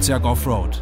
Pontiac Off-Road.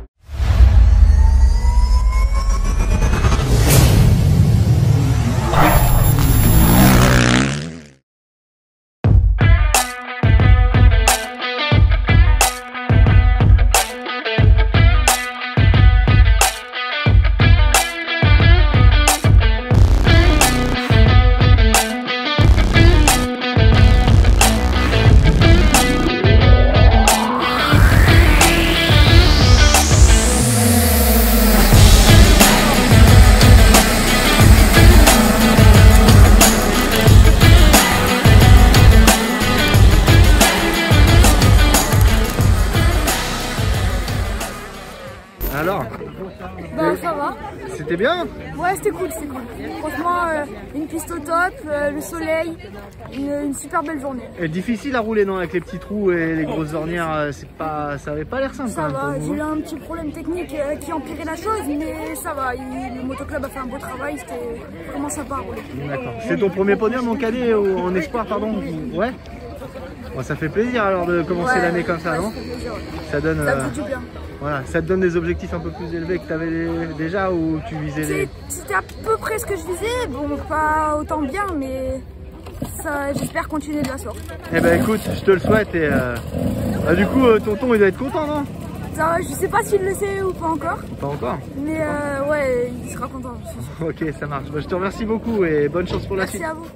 Alors, bah ça va. C'était bien? Ouais, c'était cool, c'était cool. Franchement, une piste au top, le soleil, une super belle journée. Et difficile à rouler, non? Avec les petits trous et les grosses ornières, ça avait pas l'air simple. Ça va, j'ai eu un petit problème technique qui empirait la chose, mais ça va. Le motoclub a fait un beau travail, c'était vraiment sympa à rouler. D'accord. C'est ton premier podium en cadet ou en espoir, pardon? Ouais. Bon, ça fait plaisir alors de commencer l'année comme ça, non? Ça fait plaisir, ouais. Ça donne. Ça fait du bien. Voilà, ça te donne des objectifs un peu plus élevés que tu avais déjà ou tu visais les... C'était à peu près ce que je visais, bon pas autant bien mais j'espère continuer de la sorte. Eh ben écoute, je te le souhaite et du coup tonton il doit être content, non? Ça, je sais pas s'il le sait ou pas encore. Pas encore? Mais ouais, il sera content. Ok, ça marche. Bah, je te remercie beaucoup et bonne chance pour la suite. Merci à vous.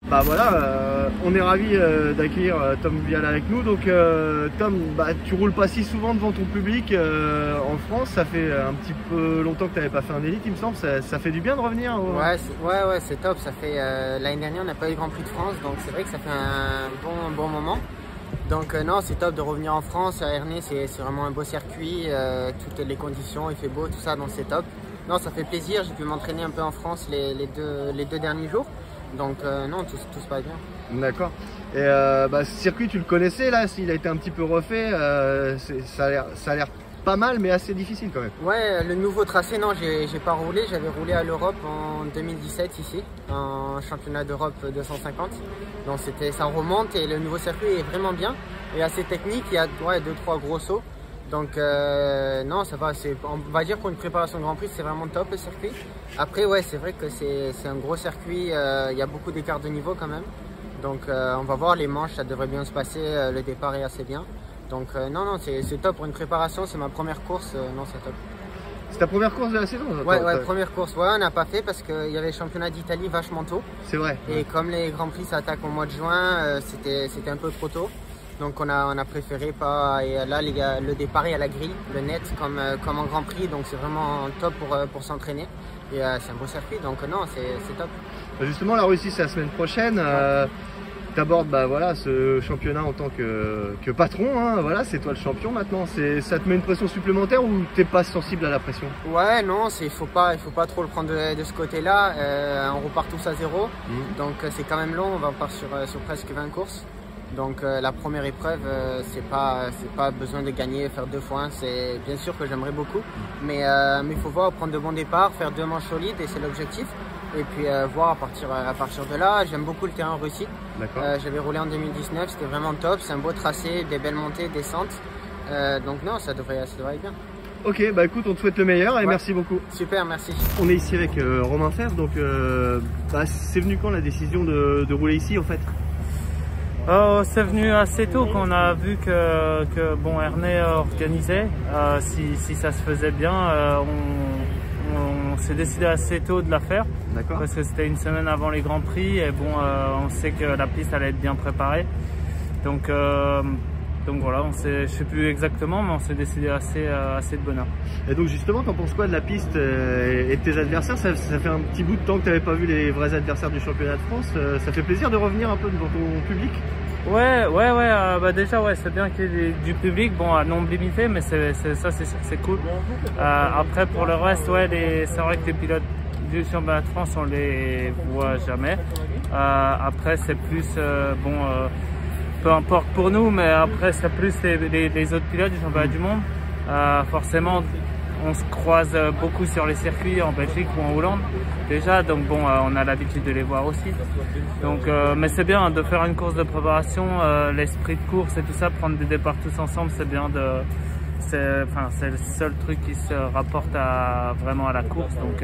Bah voilà, on est ravis d'accueillir Tom Vial avec nous. Donc Tom, bah, tu roules pas si souvent devant ton public en France. Ça fait un petit peu longtemps que tu n'avais pas fait un élite, il me semble. Ça fait du bien de revenir. Ouais, c'est top. Ça fait l'année dernière, on n'a pas eu le Grand Prix de France, donc c'est vrai que ça fait un bon moment. Donc non, c'est top de revenir en France. À Ernée, c'est vraiment un beau circuit. Toutes les conditions, il fait beau, tout ça, donc c'est top. Non, ça fait plaisir. J'ai pu m'entraîner un peu en France les deux derniers jours. Donc non, tout se passe bien. D'accord. Et bah, ce circuit, tu le connaissais là, s'il a été un petit peu refait, ça a l'air pas mal mais assez difficile quand même. Ouais, le nouveau tracé, non, j'ai pas roulé. J'avais roulé à l'Europe en 2017 ici, en championnat d'Europe 250. Donc ça remonte et le nouveau circuit est vraiment bien et assez technique. Il y a 2-3 gros sauts. Donc non, ça va, on va dire pour une préparation de Grand Prix, c'est vraiment top le circuit. Après ouais, c'est vrai que c'est un gros circuit, il y a beaucoup d'écart de niveau quand même. Donc on va voir les manches, ça devrait bien se passer, le départ est assez bien. Donc non, c'est top pour une préparation, c'est ma première course, non c'est top. C'est ta première course de la saison? Ouais, première course, ouais, on n'a pas fait parce qu'il y avait le championnat d'Italie vachement tôt. C'est vrai. Et comme les Grands Prix s'attaquent au mois de juin, c'était un peu trop tôt. Donc on a préféré pas, et là le départ est à la grille, le net comme en Grand Prix, donc c'est vraiment top pour s'entraîner. Et c'est un beau circuit, donc non, c'est top. Justement la Russie c'est la semaine prochaine, tu abordes voilà, ce championnat en tant que patron, hein, voilà, c'est toi le champion maintenant, ça te met une pression supplémentaire ou t'es pas sensible à la pression? Ouais, non, il faut pas trop le prendre de ce côté-là, on repart tous à zéro, donc c'est quand même long, on va partir sur presque 20 courses. Donc la première épreuve, c'est pas besoin de gagner, faire 2 fois 1, c'est bien sûr que j'aimerais beaucoup, mais il faut voir, prendre de bons départs, faire 2 manches solides et c'est l'objectif. Et puis voir à partir de là, j'aime beaucoup le terrain Russie. J'avais roulé en 2019, c'était vraiment top, c'est un beau tracé, des belles montées, descentes. Donc non, ça devrait être bien. Ok, bah écoute, on te souhaite le meilleur et merci beaucoup. Super, merci. On est ici avec Romain Fèvre, donc c'est venu quand la décision de rouler ici en fait? C'est venu assez tôt qu'on a vu que bon, Ernée organisait. Si ça se faisait bien, on s'est décidé assez tôt de la faire. Parce que c'était une semaine avant les Grands Prix et bon, on sait que la piste allait être bien préparée. Donc voilà, je sais plus exactement, mais on s'est décidé assez de bonne heure. Et donc justement, t'en penses quoi de la piste et de tes adversaires? Ça fait un petit bout de temps que tu n'avais pas vu les vrais adversaires du championnat de France. Ça fait plaisir de revenir un peu devant ton public? Ouais, bah déjà ouais, c'est bien qu'il y ait du public, bon à nombre limité, mais c'est cool. Après pour le reste, ouais, c'est vrai que les pilotes du championnat de France on les voit jamais. Après c'est plus peu importe pour nous, mais après c'est plus les autres pilotes du championnat du monde. Forcément on se croise beaucoup sur les circuits en Belgique ou en Hollande déjà, donc bon, on a l'habitude de les voir aussi. Donc, mais c'est bien de faire une course de préparation, l'esprit de course et tout ça, prendre des départs tous ensemble, c'est bien de... C'est le seul truc qui se rapporte vraiment à la course. Donc,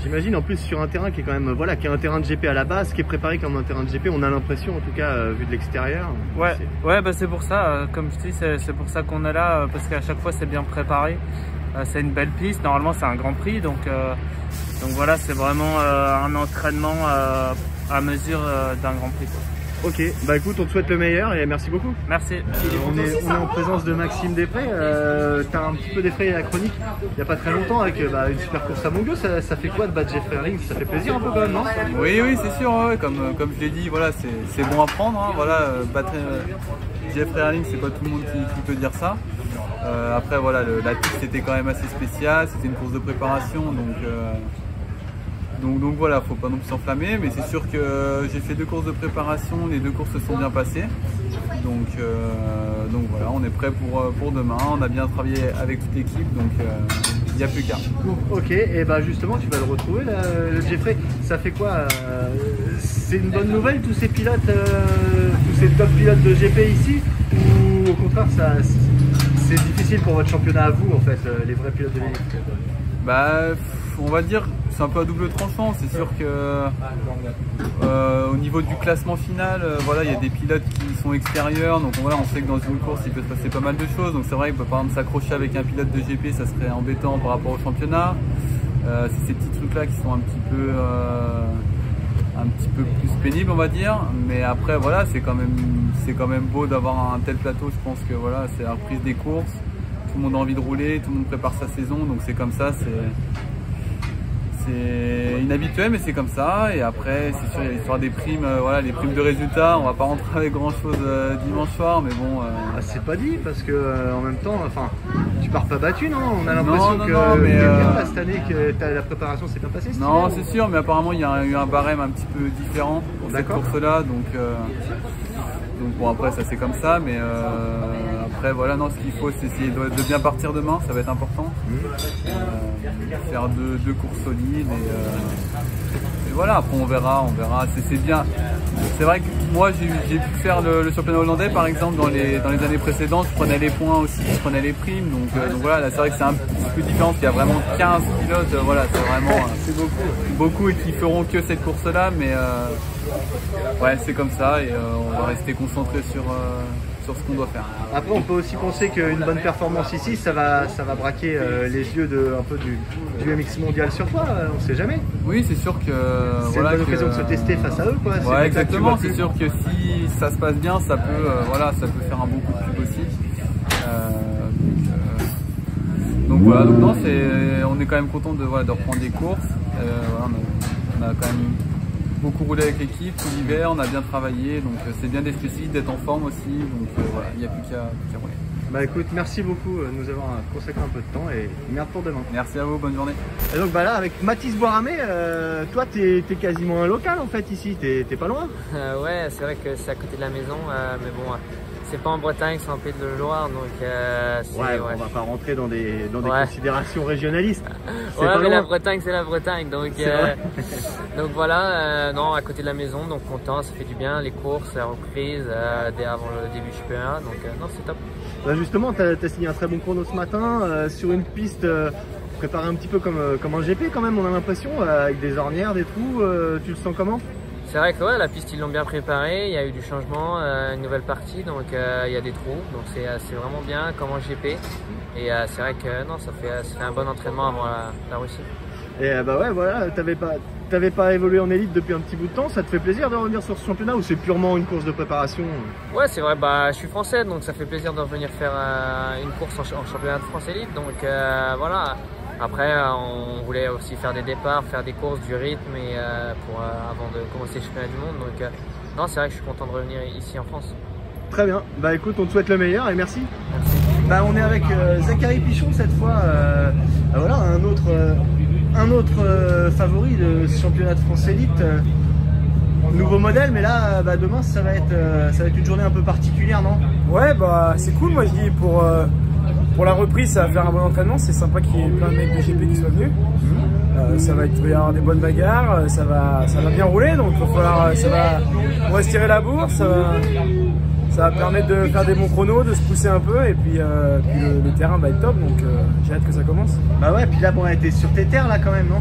j'imagine en plus sur un terrain qui est quand même voilà, qui est un terrain de GP à la base, qui est préparé comme un terrain de GP, on a l'impression en tout cas vu de l'extérieur. Ouais, bah c'est pour ça, comme je dis, c'est pour ça qu'on est là, parce qu'à chaque fois c'est bien préparé. C'est une belle piste, normalement c'est un grand prix, donc voilà, c'est vraiment un entraînement à mesure d'un grand prix. Ok, bah écoute, on te souhaite le meilleur et merci beaucoup. Merci. On est en présence de Maxime Després. T'as un petit peu défrayé la chronique il n'y a pas très longtemps avec une super course à Mongueux. Ça fait quoi de battre Jeffrey Herlings? Ça fait plaisir un peu quand même, non? Oui, c'est sûr. Ouais. Comme je l'ai dit, voilà, c'est bon à prendre. Hein. Voilà, battre Jeffrey Herlings, c'est pas tout le monde qui peut dire ça. Après, voilà, la piste était quand même assez spéciale. C'était une course de préparation, donc voilà, faut pas non plus s'enflammer, mais c'est sûr que j'ai fait 2 courses de préparation, les 2 courses se sont bien passées. Donc voilà, on est prêt pour demain, on a bien travaillé avec toute l'équipe, donc il n'y a plus qu'à. Ok, et bah justement tu vas le retrouver là, Jeffrey, ça fait quoi c'est une bonne nouvelle tous ces pilotes, tous ces top pilotes de GP ici, ou au contraire c'est difficile pour votre championnat à vous en fait, les vrais pilotes de l'élite? Bah, on va dire c'est un peu à double tranchant, c'est sûr que au niveau du classement final, voilà, il y a des pilotes qui sont extérieurs, donc voilà, on sait que dans une course il peut se passer pas mal de choses, donc c'est vrai que par exemple s'accrocher avec un pilote de GP ça serait embêtant par rapport au championnat. C'est ces petits trucs là qui sont un petit peu plus pénibles, on va dire, mais après voilà, c'est quand même beau d'avoir un tel plateau. Je pense que voilà, c'est la reprise des courses, tout le monde a envie de rouler, tout le monde prépare sa saison, donc c'est comme ça, c'est inhabituel, mais c'est comme ça. Et après, c'est sûr, il y a l'histoire des primes, voilà, les primes de résultats. On va pas rentrer avec grand chose dimanche soir, mais bon. C'est pas dit parce que en même temps, enfin, tu pars pas battu, non? On a l'impression que cette année que la préparation s'est bien passée. Non, c'est sûr, mais apparemment il y a eu un barème un petit peu différent pour cette course-là, donc bon, après ça c'est comme ça, mais après voilà, non, ce qu'il faut c'est essayer de bien partir demain, ça va être important. Faire deux courses solides et voilà, après on verra, c'est bien. C'est vrai que moi j'ai pu faire le championnat hollandais par exemple dans les années précédentes, je prenais les points aussi, je prenais les primes, donc voilà, là c'est vrai que c'est un petit peu différent, il y a vraiment 15 pilotes, voilà, c'est vraiment beaucoup et qui feront que cette course là, mais ouais, c'est comme ça et on va rester concentré sur ce qu'on doit faire. Après on peut aussi penser qu'une bonne performance ici ça va braquer les yeux un peu du MX mondial sur toi, on sait jamais. Oui, c'est sûr que c'est une bonne occasion de se tester face à eux, quoi. Ouais, exactement, c'est sûr que si ça se passe bien, ça peut ça peut faire un bon coup de pub aussi. Donc voilà, donc non, on est quand même content de reprendre des courses. On a quand même beaucoup roulé avec l'équipe tout l'hiver, on a bien travaillé, donc c'est bien d'être ici, d'être en forme aussi, donc voilà, il n'y a plus qu'à rouler. Bah écoute, merci beaucoup de nous avoir consacré un peu de temps et merde pour demain. Merci à vous, bonne journée. Et donc bah là avec Mathis Boiramé, toi t'es quasiment un local en fait ici, t'es pas loin. Ouais, c'est vrai que c'est à côté de la maison, mais bon, c'est pas en Bretagne, c'est en Pays de Loire, donc ouais, on va pas rentrer dans des considérations régionalistes. Ouais, mais la Bretagne c'est la Bretagne, donc donc voilà, non, à côté de la maison, donc content, ça fait du bien, les courses, la reprise dès avant le début du championnat, donc non, c'est top. Bah justement, t'as signé un très bon chrono ce matin sur une piste préparée un petit peu comme un GP quand même, on a l'impression, avec des ornières, des trous, tu le sens comment? C'est vrai que ouais, la piste ils l'ont bien préparée, il y a eu du changement, une nouvelle partie, donc il y a des trous, donc c'est vraiment bien comme en GP. Et c'est vrai que non, ça fait un bon entraînement avant la Russie. Et bah ouais, voilà, t'avais pas évolué en élite depuis un petit bout de temps, ça te fait plaisir de revenir sur ce championnat ou c'est purement une course de préparation? Ouais, c'est vrai, bah je suis français, donc ça fait plaisir de revenir faire une course en championnat de France élite, donc voilà. Après, on voulait aussi faire des départs, faire des courses, du rythme et avant de commencer le championnat du monde. Donc non, c'est vrai que je suis content de revenir ici en France. Très bien. Bah écoute, on te souhaite le meilleur et merci. Bah on est avec Zachary Pichon cette fois. Voilà, un autre favori de ce championnat de France élite. Nouveau modèle, mais là, bah, demain, ça va être une journée un peu particulière, non? Ouais, bah c'est cool. Moi, je dis pour pour la reprise, ça va faire un bon entraînement. C'est sympa qu'il y ait plein de mecs de GP qui soient venus. Ça va y avoir des bonnes bagarres, ça va bien rouler, donc il va falloir, on va se tirer la bourse, ça va permettre de faire des bons chronos, de se pousser un peu, et puis le terrain va être top, donc j'ai hâte que ça commence. Bah ouais, puis là bon, t'es sur tes terres là quand même, non?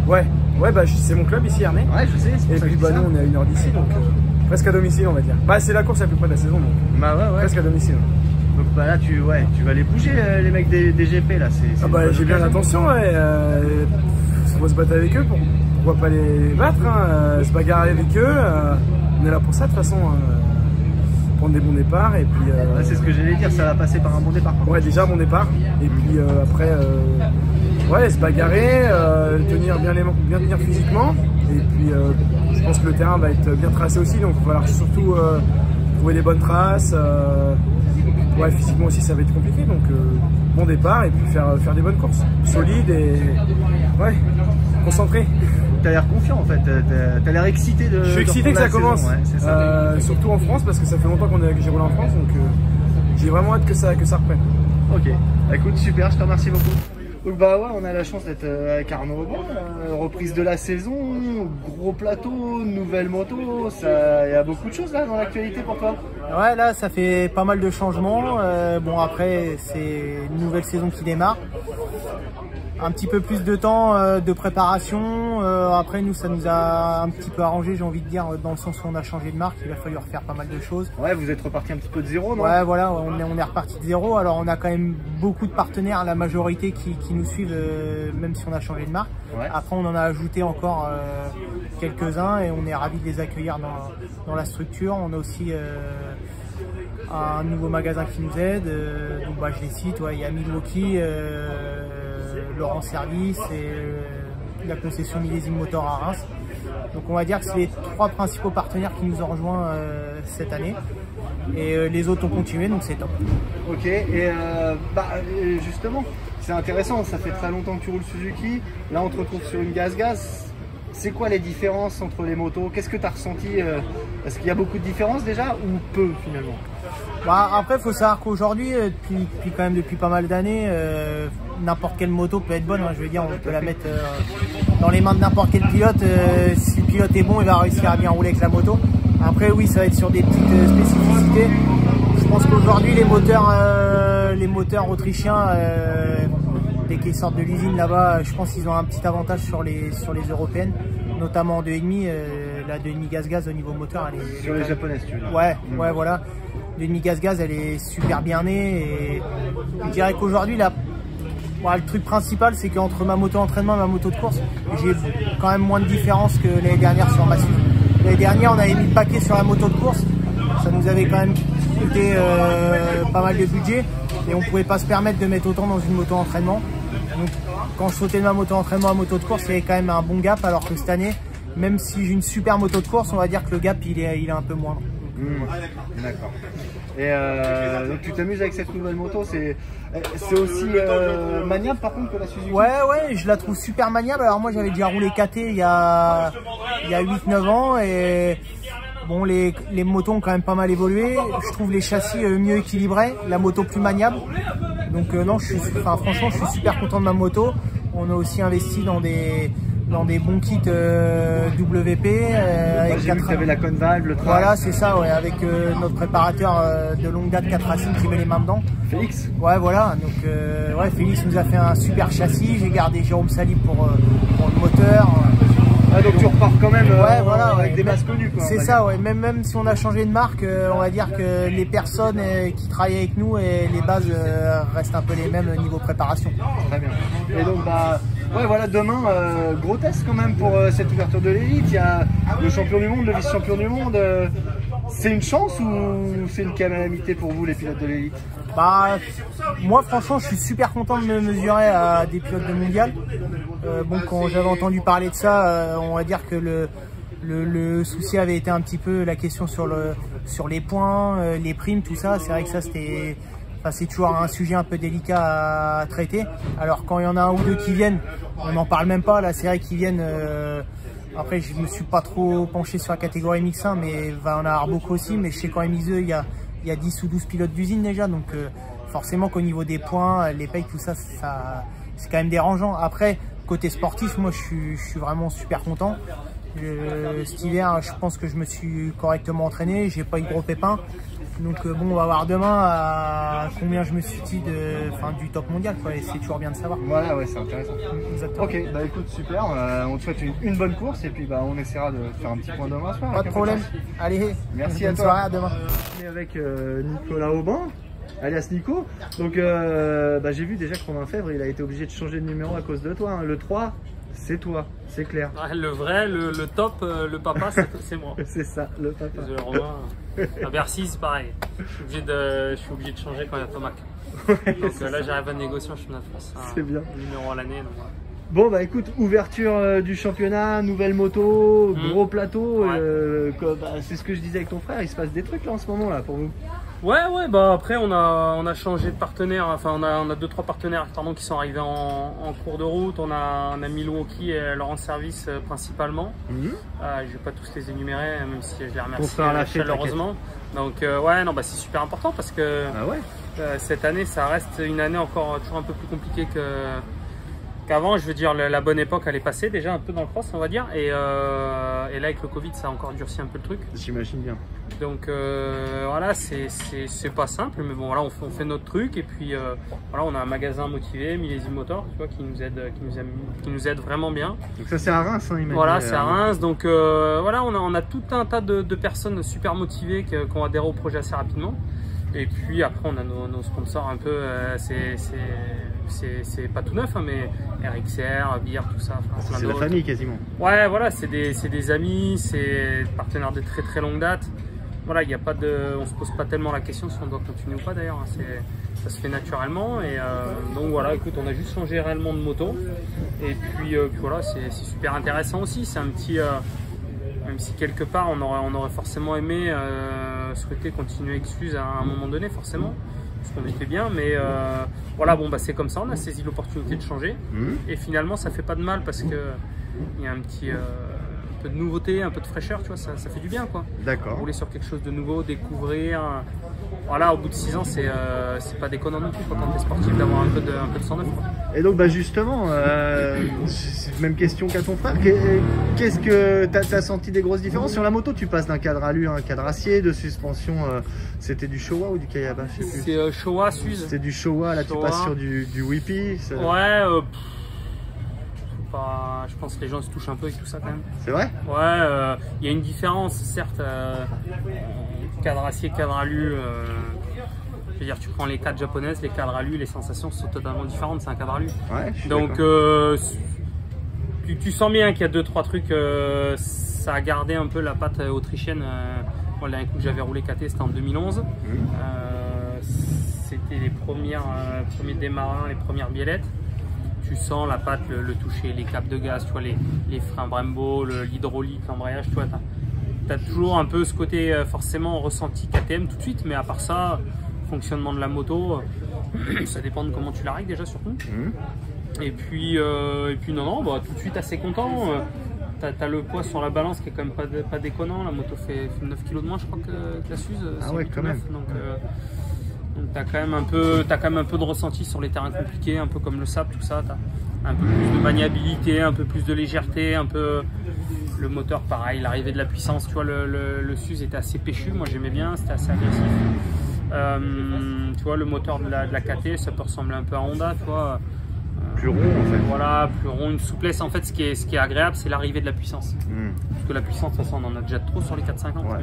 Ouais, bah c'est mon club ici, Ernée. Ouais, je sais. Et puis bah nous on est à 1 heure d'ici, donc presque à domicile on va dire. Bah c'est la course la plus près de la saison, donc bah ouais. presque à domicile. Donc bah là tu vas les bouger les mecs des GP là. Bah j'ai bien l'intention, ouais. On va se battre avec eux, pourquoi pas les battre, hein, se bagarrer avec eux. On est là pour ça de toute façon, prendre des bons départs et puis. C'est ce que j'allais dire, ça va passer par un bon départ. Ouais, déjà bon départ et puis après, ouais, se bagarrer, bien tenir physiquement et puis je pense que le terrain va être bien tracé aussi, donc il va falloir surtout trouver des bonnes traces. Ouais, physiquement aussi ça va être compliqué, donc bon départ et puis faire des bonnes courses, solides et ouais, concentré. T'as l'air confiant en fait, t'as l'air excité de. Je suis excité que ça commence, ouais, surtout en France parce que ça fait longtemps que j'ai roulé en France, donc j'ai vraiment hâte que ça reprenne. Ok, écoute, super, je te remercie beaucoup. Donc bah ouais, on a la chance d'être avec Arnaud Aubin, reprise de la saison, gros plateau, nouvelle moto, il y a beaucoup de choses là dans l'actualité pour toi. Ouais, là ça fait pas mal de changements, bon après c'est une nouvelle saison qui démarre. Un petit peu plus de temps de préparation, après nous ça nous a un petit peu arrangé, j'ai envie de dire, dans le sens où on a changé de marque, il a fallu refaire pas mal de choses. Ouais, vous êtes reparti un petit peu de zéro, non? Ouais, voilà, on est reparti de zéro, alors on a quand même beaucoup de partenaires, la majorité qui nous suivent, même si on a changé de marque. Ouais. Après on en a ajouté encore quelques-uns et on est ravis de les accueillir dans la structure. On a aussi un nouveau magasin qui nous aide, donc bah, je les cite, ouais, il y a Milwaukee, Laurent Service et la concession Millésime Motor à Reims. Donc on va dire que c'est les 3 principaux partenaires qui nous ont rejoints cette année. Et les autres ont continué, donc c'est top. Ok, et justement, c'est intéressant, ça fait très longtemps que tu roules Suzuki. Là on te retrouve sur une gaz-gaz. C'est quoi les différences entre les motos? Qu'est-ce que tu as ressenti? Est-ce qu'il y a beaucoup de différences déjà ou peu finalement? Bah, après, il faut savoir qu'aujourd'hui, depuis pas mal d'années, n'importe quelle moto peut être bonne. Hein, je veux dire, on peut la mettre dans les mains de n'importe quel pilote. Si le pilote est bon, il va réussir à bien rouler avec la moto. Après, oui, ça va être sur des petites spécificités. Je pense qu'aujourd'hui, les moteurs autrichiens, dès qu'ils sortent de l'usine là-bas, je pense qu'ils ont un petit avantage sur les européennes, notamment en 2,5. La 2,5 gaz-gaz au niveau moteur, elle est. Sur les japonaises, tu veux dire? Ouais, ouais, voilà. 2,5 gaz-gaz, elle est super bien née. Et je dirais qu'aujourd'hui, le truc principal, c'est qu'entre ma moto d'entraînement et ma moto de course, j'ai quand même moins de différence que l'année dernière sur ma suite. L'année dernière, on avait mis le paquet sur la moto de course. Ça nous avait quand même coûté pas mal de budget. Et on ne pouvait pas se permettre de mettre autant dans une moto d'entraînement. Donc quand je sautais de ma moto d'entraînement à moto de course, il y avait quand même un bon gap, alors que cette année, même si j'ai une super moto de course, on va dire que le gap il est un peu moindre. D'accord. Et donc tu t'amuses avec cette nouvelle moto, c'est aussi maniable par contre que la Suzuki? Ouais, je la trouve super maniable. Alors moi j'avais déjà roulé KT il y a 8-9 ans et bon, les motos ont quand même pas mal évolué. Je trouve les châssis mieux équilibrés, la moto plus maniable. Donc non, franchement je suis super content de ma moto. On a aussi investi dans des bons kits WP. J'ai vu que tu avais la Convalve, le track. Voilà, c'est ça, ouais, avec notre préparateur de longue date 4 Racing qui met les mains dedans. Félix. Ouais, voilà. Donc, ouais, Félix nous a fait un super châssis. J'ai gardé Jérôme Salib pour le moteur. Ah, donc tu repars quand même voilà, avec des bases connues. C'est ça, ouais. Même si on a changé de marque, on va dire que les personnes qui travaillent avec nous et les bases restent un peu les mêmes niveau préparation. Très bien. Et donc, ouais, voilà, demain, gros test quand même pour cette ouverture de l'élite. Il y a le champion du monde, le vice-champion du monde. C'est une chance ou c'est une calamité pour vous, les pilotes de l'élite? Moi, franchement, je suis super content de me mesurer à des pilotes de mondial. Bon, quand j'avais entendu parler de ça, on va dire que le souci avait été un petit peu la question sur les points, les primes, tout ça. C'est vrai que ça, c'est toujours un sujet un peu délicat à traiter. Alors quand il y en a un ou deux qui viennent, on n'en parle même pas. Là, c'est vrai qu'ils viennent. Après, je me suis pas trop penché sur la catégorie MX1, mais il va en avoir beaucoup aussi. Mais je sais qu'en MX2, il y a 10 ou 12 pilotes d'usine déjà, donc forcément qu'au niveau des points, les payes, tout ça, c'est quand même dérangeant. Après, côté sportif, moi, je suis vraiment super content. Cet hiver, je pense que je me suis correctement entraîné, j'ai pas eu de gros pépins. Donc bon, on va voir demain à combien je me suis dit du top mondial, quoi, et c'est toujours bien de savoir. Voilà, ouais, c'est intéressant. Exactement. Ok, bah écoute, super, on te souhaite une bonne course et puis bah on essaiera de faire un petit point demain soir. Pas de problème. Allez, merci à toi. Soirée, à demain. On est avec Nicolas Aubin, alias Nico. Donc j'ai vu déjà que Romain Fèvre, il a été obligé de changer de numéro à cause de toi, hein. Le 3, c'est toi, c'est clair. Ouais, le vrai, le top, le papa, c'est moi. C'est ça, le papa. Désolé Romain. À Bercy, c'est pareil. Je suis obligé de changer quand il y a Tomac. Donc là, j'arrive à négocier en championnat de France. C'est bien. Numéro à l'année. Voilà. Bon, bah écoute, ouverture du championnat, nouvelle moto, gros plateau. Ouais. C'est ce que je disais avec ton frère, il se passe des trucs là en ce moment là pour vous. Ouais, bah après on a changé de partenaire, enfin on a 2-3 partenaires qui sont arrivés en cours de route. On a Milwaukee et Laurent Service principalement. Je vais pas tous les énumérer, même si je les remercie chaleureusement. Donc ouais, non, bah c'est super important parce que cette année ça reste une année encore toujours un peu plus compliquée qu'avant. Je veux dire, la bonne époque elle est passée déjà un peu dans le cross, on va dire, et là avec le Covid ça a encore durci un peu le truc. J'imagine bien. Donc voilà, c'est pas simple, mais bon voilà, on fait notre truc, et puis voilà, on a un magasin motivé, Millésime Motor, tu vois, qui nous aide vraiment bien. Donc ça c'est à Reims, hein, voilà, c'est à Reims. Donc voilà, on a tout un tas de personnes super motivées qui ont adhéré au projet assez rapidement. Et puis après on a nos sponsors un peu, c'est pas tout neuf, hein, mais RXR, Beer, tout ça. Enfin, c'est la famille quasiment. Ouais, voilà, c'est des amis, c'est des partenaires de très longue date. Voilà, il y a pas on se pose pas tellement la question si on doit continuer ou pas d'ailleurs, hein, ça se fait naturellement. Et donc voilà, écoute, on a juste changé réellement de moto. Et puis voilà, c'est super intéressant aussi. C'est un petit, même si quelque part on aurait forcément aimé souhaiter continuer avec Suze à un moment donné, forcément, parce qu'on était bien, mais voilà, bon bah c'est comme ça, on a saisi l'opportunité de changer, et finalement ça fait pas de mal parce que il y a un petit peu de nouveauté, un peu de fraîcheur, tu vois, ça fait du bien, quoi. D'accord. Rouler sur quelque chose de nouveau, découvrir. Voilà, au bout de 6 ans, c'est pas déconnant non plus, quoi, quand t'es sportif, d'avoir un peu de 109, quoi. Et donc bah justement, même question qu'à ton frère, qu'est-ce que t'as senti des grosses différences sur la moto? Tu passes d'un cadre alu à un cadre acier, de suspension, c'était du Showa ou du Kayaba? C'est Showa, Suze. C'est du Showa, là Showa. Tu passes sur du Whippy. Ouais, je pense que les gens se touchent un peu avec tout ça quand même. C'est vrai? Ouais, il y a une différence, certes, cadre acier, cadre alu. Je veux dire, tu prends les cadres japonaises, les cadres alu, les sensations sont totalement différentes, c'est un cadre alu. Ouais, donc tu sens bien qu'il y a 2-3 trucs, ça a gardé un peu la patte autrichienne. Moi, le dernier coup que j'avais roulé KT, c'était en 2011. C'était les premiers démarrins, les premières biellettes. Tu sens la patte, le toucher, les capes de gaz, tu vois, les freins Brembo, l'hydraulique, l'embrayage, tu vois, t'as toujours un peu ce côté forcément ressenti KTM tout de suite, mais à part ça, fonctionnement de la moto, ça dépend de comment tu la règles déjà surtout. Et puis non, bah, tout de suite assez content. T'as le poids sur la balance qui est quand même pas déconnant. La moto fait 9 kg de moins, je crois, que la Suze. Ah ouais, quand même. Donc t'as quand même un peu de ressenti sur les terrains compliqués, un peu comme le sable, tout ça. T'as un peu plus de maniabilité, un peu plus de légèreté, un peu. Le moteur, pareil, l'arrivée de la puissance, tu vois, le Suze était assez péchu, moi j'aimais bien, c'était assez agressif. Tu vois, le moteur de la KT, ça peut ressembler un peu à Honda, tu vois. Plus rond en fait. Voilà, plus rond, une souplesse. En fait, ce qui est agréable, c'est l'arrivée de la puissance. Parce que la puissance, de toute façon, on en a déjà trop sur les 450. Ouais.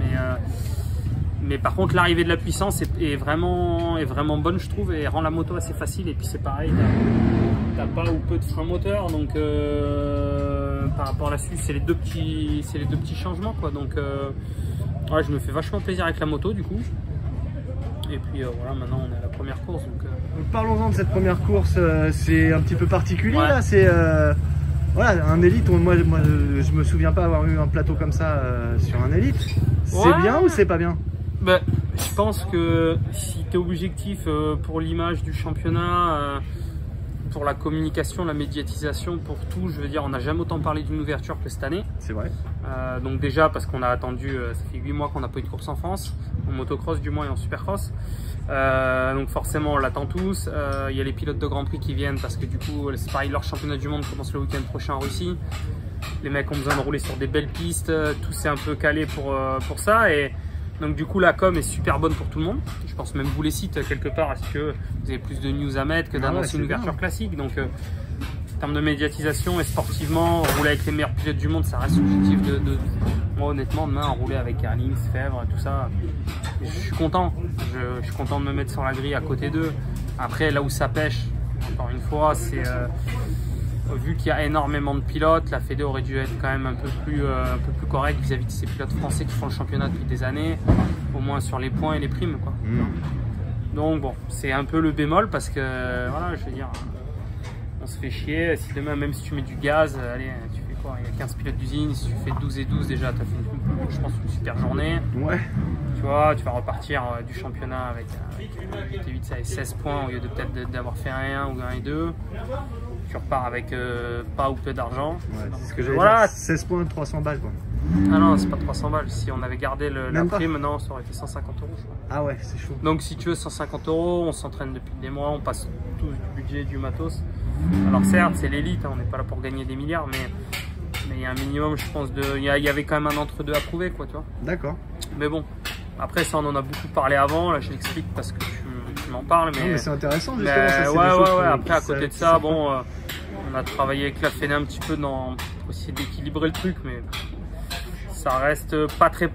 Mais par contre, l'arrivée de la puissance est vraiment bonne, je trouve, et rend la moto assez facile. Et puis c'est pareil, t'as pas ou peu de frein moteur, donc par rapport à la Suze, c'est les deux petits changements, quoi. Donc ouais, je me fais vachement plaisir avec la moto du coup. Et puis voilà, maintenant on est à la première course. Donc parlons-en de cette première course, c'est un petit peu particulier là, c'est voilà, un élite, moi je me souviens pas avoir eu un plateau comme ça sur un élite. C'est bien ou c'est pas bien? Ben, je pense que si tu es objectif pour l'image du championnat, pour la communication, la médiatisation, pour tout, je veux dire, on n'a jamais autant parlé d'une ouverture que cette année. C'est vrai. Donc déjà parce qu'on a attendu, ça fait 8 mois qu'on n'a pas eu de course en France, en motocross du moins et en supercross. Donc forcément on l'attend tous. Il y a les pilotes de Grand Prix qui viennent parce que du coup c'est pareil, leur championnat du monde commence le week-end prochain en Russie. Les mecs ont besoin de rouler sur des belles pistes, tout s'est un peu calé pour ça. Et donc du coup la com est super bonne pour tout le monde. Je pense même vous les cite quelque part parce que vous avez plus de news à mettre que d'annoncer une ouverture classique. Donc en termes de médiatisation et sportivement, rouler avec les meilleurs pilotes du monde, ça reste l'objectif moi honnêtement demain rouler avec Erling, Fèvre, tout ça. Je suis content. Je suis content de me mettre sur la grille à côté d'eux. Après là où ça pêche, encore une fois, c'est vu qu'il y a énormément de pilotes, la Fédé aurait dû être quand même un peu plus correcte vis-à-vis de ces pilotes français qui font le championnat depuis des années, au moins sur les points et les primes, quoi. Donc bon, c'est un peu le bémol parce que voilà, je veux dire, on se fait chier. Si demain, même si tu mets du gaz, allez, tu fais quoi? Il y a 15 pilotes d'usine, si tu fais 12 et 12 déjà, tu as fait je pense une super journée. Ouais. Tu vois, tu vas repartir du championnat avec T8, ça 16 points au lieu de peut-être d'avoir fait un 1 ou un et 2. Tu repars avec pas ou peu d'argent. Ouais, c'est ce que j'avais dit. 16 points, 300 balles quoi. Ah non, c'est pas 300 balles. Si on avait gardé la prime, non, ça aurait été 150 €. Je crois. Ah ouais, c'est chaud. Donc si tu veux 150 €, on s'entraîne depuis des mois, on passe tout du budget, du matos. Alors certes, c'est l'élite, hein, on n'est pas là pour gagner des milliards, mais il y a un minimum, je pense, il y avait quand même un entre-deux à prouver, quoi, tu vois. D'accord. Mais bon, après ça, on en a beaucoup parlé avant, là je l'explique parce que tu m'en parles. Mais c'est intéressant, justement. Ça, ouais. Après, à côté de ça, bon, on a travaillé avec la Fédé un petit peu pour essayer d'équilibrer le truc, mais ça reste pas très...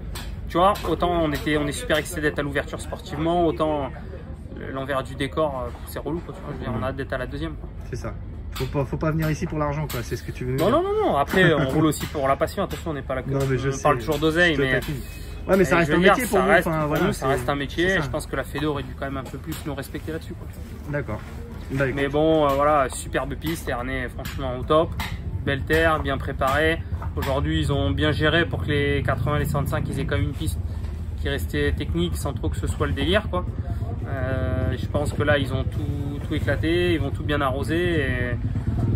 Tu vois, autant on est super excité d'être à l'ouverture sportivement, autant l'envers du décor, c'est relou, quoi, tu vois. Je veux dire, on a hâte d'être à la deuxième. C'est ça. Faut pas venir ici pour l'argent, quoi. C'est ce que tu veux dire. Non. Après, on roule aussi pour la passion. Attention, on n'est pas là. On parle toujours d'oseille, mais... Ouais, mais ça reste un métier pour vous. Pour nous, ça reste un métier. Et je pense que la Fédé aurait dû quand même un peu plus nous respecter là-dessus, quoi. D'accord. Mais bon, voilà, superbe piste. Ernée, franchement, au top. Belle terre, bien préparée. Aujourd'hui, ils ont bien géré pour que les 80, les 105, ils aient quand même une piste qui restait technique sans trop que ce soit le délire, quoi. Je pense que là, ils ont tout éclaté, ils vont tout bien arroser. Et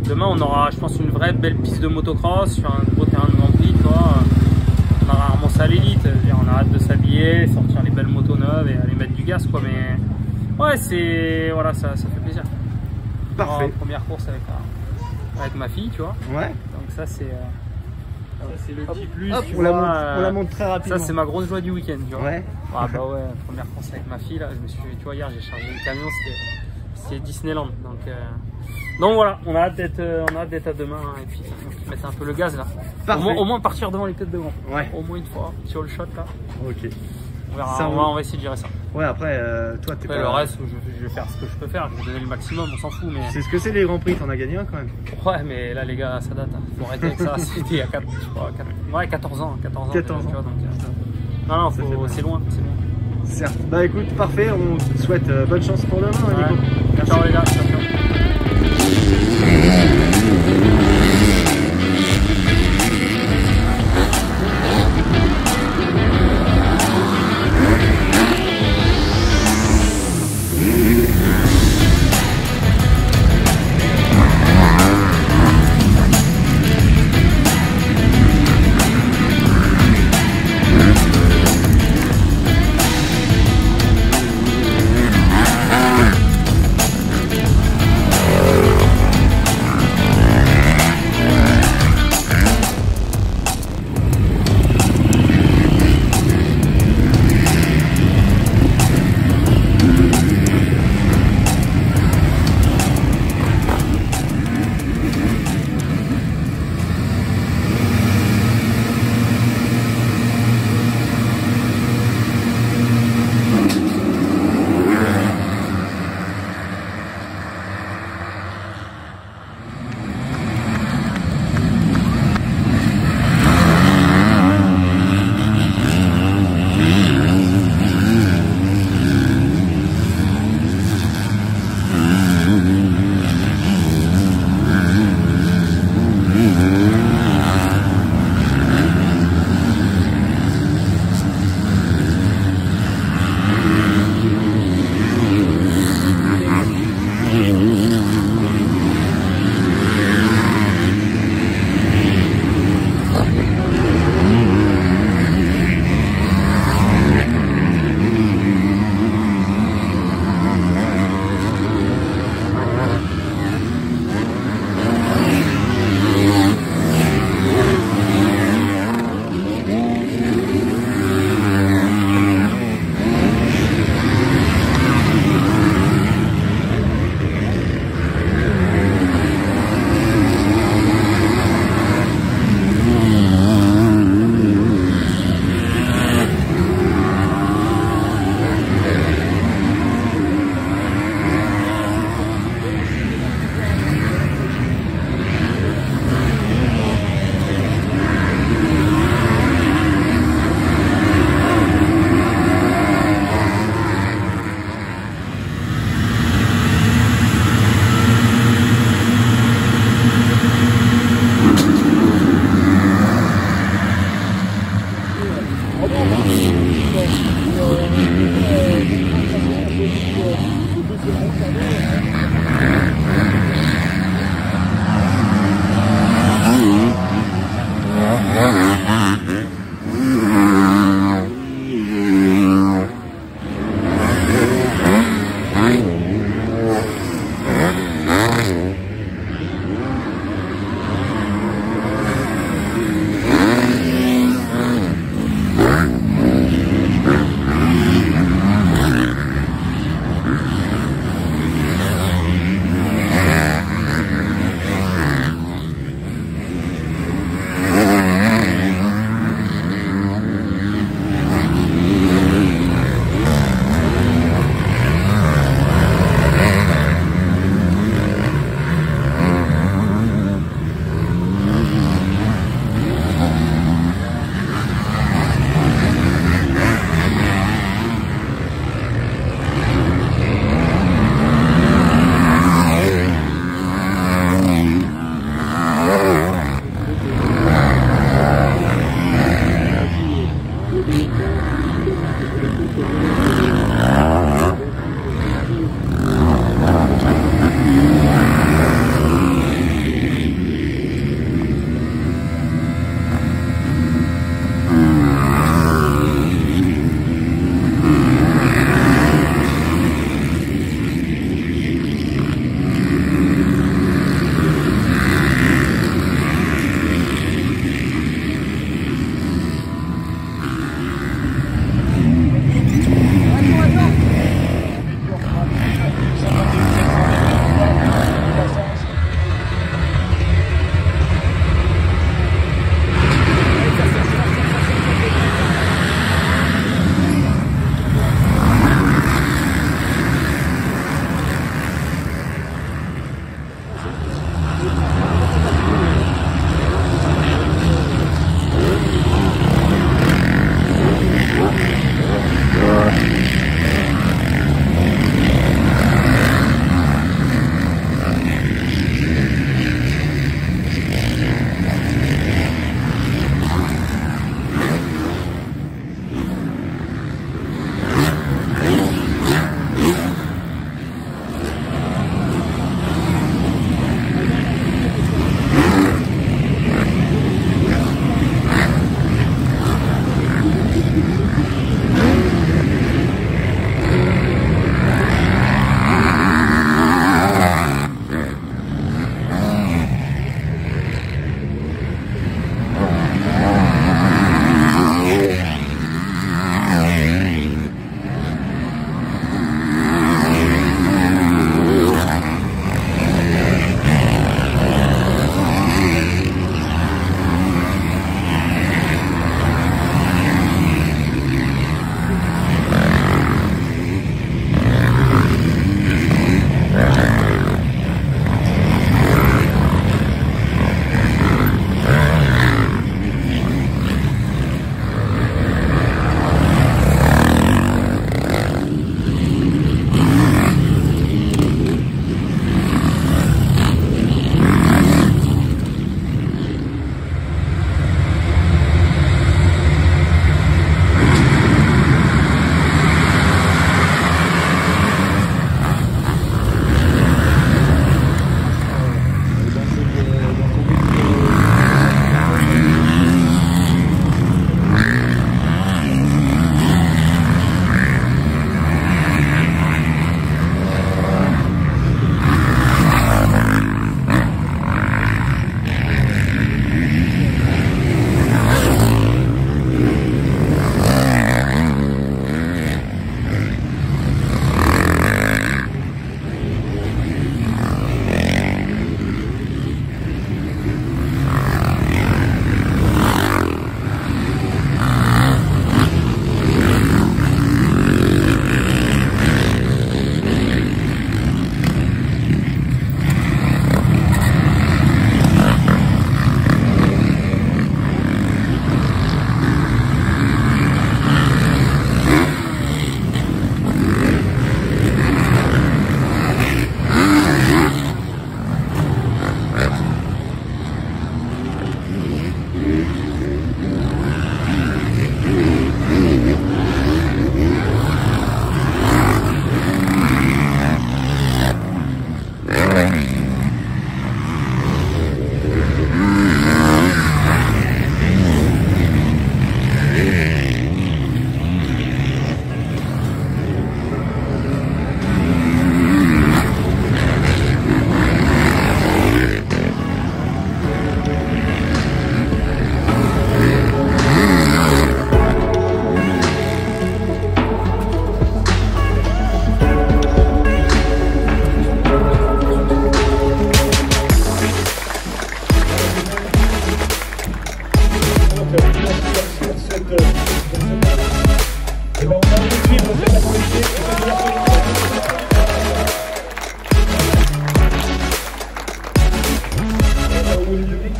demain, on aura, je pense, une vraie belle piste de motocross sur un gros terrain de Grand Prix, tu vois. On aura rarement ça à l'élite. On a hâte de s'habiller, sortir les belles motos neuves et aller mettre du gaz, quoi. Mais ouais, voilà, ça fait plaisir. Parfait. Première course avec ma fille, tu vois. Ouais. Donc ça, c'est le petit plus. Hop, on la montre très rapidement. Ça, c'est ma grosse joie du week-end, tu vois. Ouais. Ah bah ouais, première course avec ma fille, là, tu vois, hier, j'ai chargé le camion, c'était Disneyland. Donc voilà, on a hâte d'être à demain, hein, et puis mettre un peu le gaz là. Au moins partir devant les têtes de vent. Ouais. Au moins une fois, sur le shot là. Ok. On va essayer de gérer ça. Ouais, après, toi, t'es pas... Le reste, je vais faire ce que je peux faire, je vais donner le maximum, on s'en fout. Mais... C'est ce que c'est les Grands Prix, t'en as gagné un quand même. Ouais, mais là, les gars, ça date. Hein. Faut arrêter avec ça. C'était il y a 14 ans. 14 ans. Tu vois, donc, non, c'est loin. Certes. Bah écoute, parfait, on te souhaite bonne chance pour demain, Nico. Merci. Ciao les gars. Ciao.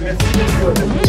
Merci.